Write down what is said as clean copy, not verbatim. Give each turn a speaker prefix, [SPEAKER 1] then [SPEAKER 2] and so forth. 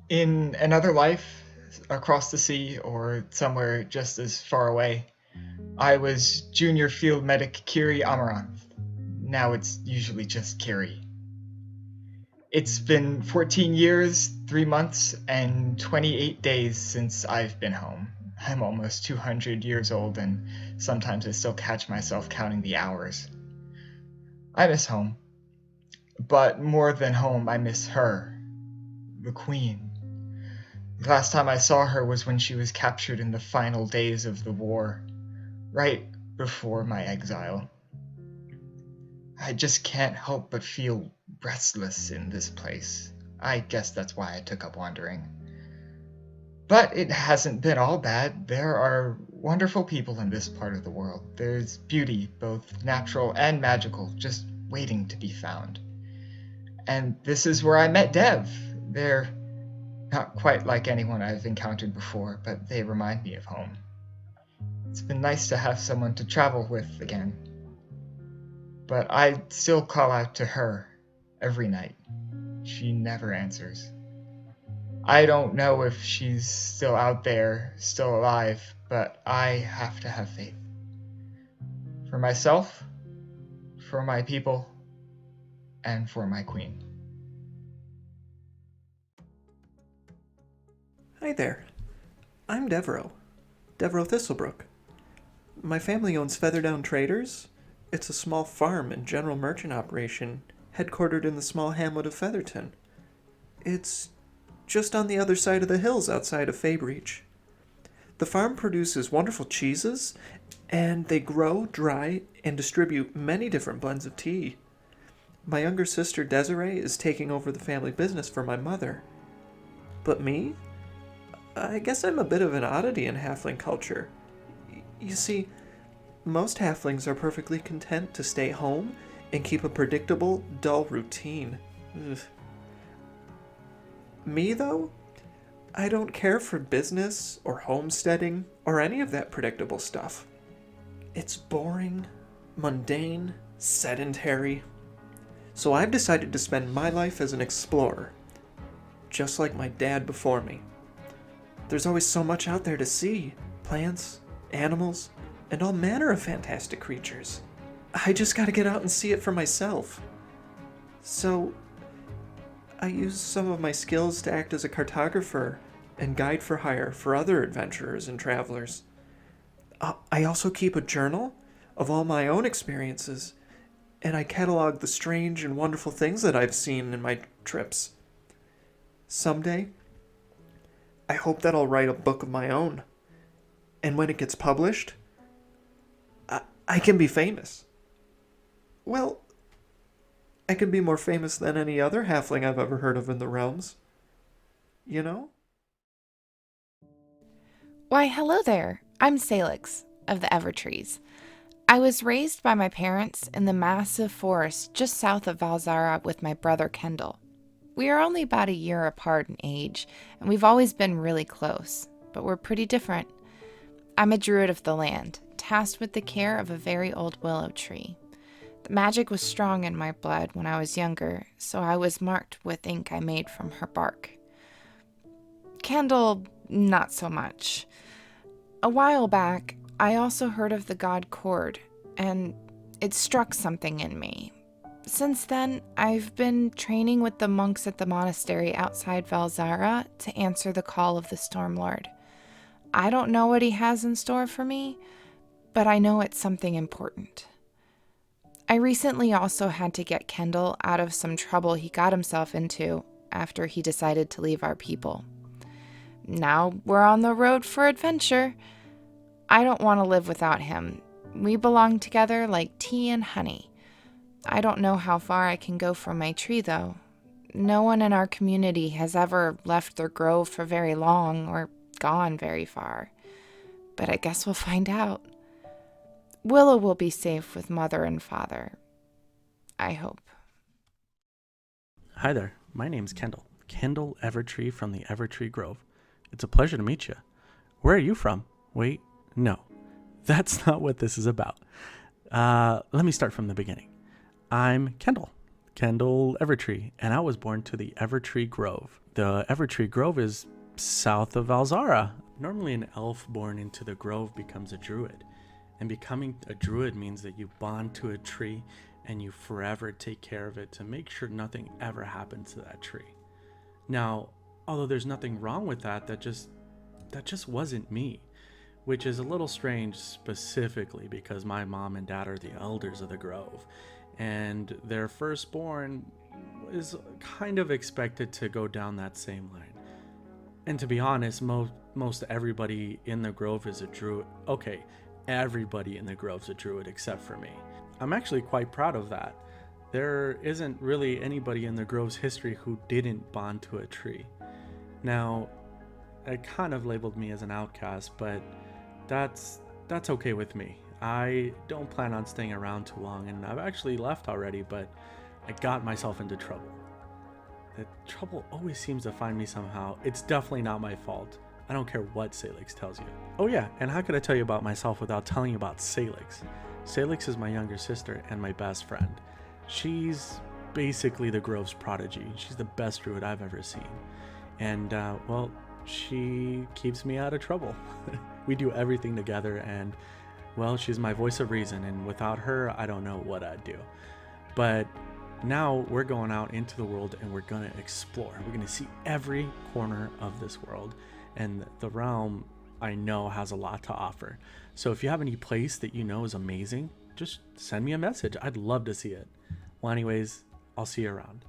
[SPEAKER 1] In another life, across the sea or somewhere just as far away, I was Junior Field Medic Kiri Amaranth. Now it's usually just Kiri. It's been 14 years, 3 months, and 28 days since I've been home. I'm almost 200 years old, and sometimes I still catch myself counting the hours. I miss home, but more than home, I miss her, the Queen. The last time I saw her was when she was captured in the final days of the war, right before my exile. I just can't help but feel restless in this place. I guess that's why I took up wandering. But it hasn't been all bad. There are wonderful people in this part of the world. There's beauty, both natural and magical, just waiting to be found. And this is where I met Dev. They're not quite like anyone I've encountered before, but they remind me of home. It's been nice to have someone to travel with again. But I still call out to her every night. She never answers. I don't know if she's still out there, still alive, but I have to have faith. For myself, for my people, and for my queen.
[SPEAKER 2] Hi there. I'm Devereaux. Devereaux Thistlebrook. My family owns Featherdown Traders. It's a small farm and general merchant operation headquartered in the small hamlet of Featherton. It's just on the other side of the hills outside of Fabreach. The farm produces wonderful cheeses, and they grow, dry, and distribute many different blends of tea. My younger sister Desiree is taking over the family business for my mother. But me? I guess I'm a bit of an oddity in halfling culture. You see, most halflings are perfectly content to stay home and keep a predictable, dull routine. Ugh. Me, though? I don't care for business or homesteading or any of that predictable stuff. It's boring, mundane, sedentary. So I've decided to spend my life as an explorer, just like my dad before me. There's always so much out there to see. Plants, animals, and all manner of fantastic creatures. I just gotta get out and see it for myself. So, I use some of my skills to act as a cartographer and guide for hire for other adventurers and travelers. I also keep a journal of all my own experiences, and I catalog the strange and wonderful things that I've seen in my trips. Someday, I hope that I'll write a book of my own. And when it gets published, I can be famous. Well, I can be more famous than any other halfling I've ever heard of in the realms. You know?
[SPEAKER 3] Why, hello there. I'm Salix of the Evertrees. I was raised by my parents in the massive forest just south of Valzara with my brother Kendall. We are only about a year apart in age, and we've always been really close, but we're pretty different. I'm a druid of the land, tasked with the care of a very old willow tree. The magic was strong in my blood when I was younger, so I was marked with ink I made from her bark. Kendall, not so much. A while back, I also heard of the god Cord, and it struck something in me. Since then, I've been training with the monks at the monastery outside Valzara to answer the call of the Stormlord. I don't know what he has in store for me, but I know it's something important. I recently also had to get Kendall out of some trouble he got himself into after he decided to leave our people. Now we're on the road for adventure. I don't want to live without him. We belong together like tea and honey. I don't know how far I can go from my tree, though. No one in our community has ever left their grove for very long or gone very far. But I guess we'll find out. Willow will be safe with Mother and Father. I hope.
[SPEAKER 4] Hi there, my name's Kendall. Kendall Evertree from the Evertree Grove. It's a pleasure to meet you. Where are you from? Wait, no. That's not what this is about. Let me start from the beginning. I'm Kendall. Kendall Evertree, and I was born to the Evertree Grove. The Evertree Grove is south of Alzara. Normally an elf born into the grove becomes a druid, and becoming a druid means that you bond to a tree and you forever take care of it to make sure nothing ever happens to that tree. Now, although there's nothing wrong with that, that just wasn't me, which is a little strange specifically because my mom and dad are the elders of the grove, and their firstborn is kind of expected to go down that same line. And to be honest, most everybody in the grove is a druid. Okay, everybody in the grove's a druid except for me. I'm actually quite proud of that. There isn't really anybody in the grove's history who didn't bond to a tree. Now, it kind of labeled me as an outcast, but that's okay with me. I don't plan on staying around too long, and I've actually left already, but I got myself into trouble. The trouble always seems to find me somehow. It's definitely not my fault. I don't care what Salix tells you. Oh yeah, and how could I tell you about myself without telling you about Salix? Salix is my younger sister and my best friend. She's basically the grove's prodigy. She's the best druid I've ever seen. And, well, she keeps me out of trouble. We do everything together, and, well, she's my voice of reason, and without her, I don't know what I'd do. But now we're going out into the world, and we're going to explore. We're going to see every corner of this world, and the realm, I know, has a lot to offer. So if you have any place that you know is amazing, just send me a message. I'd love to see it. Well, anyways, I'll see you around.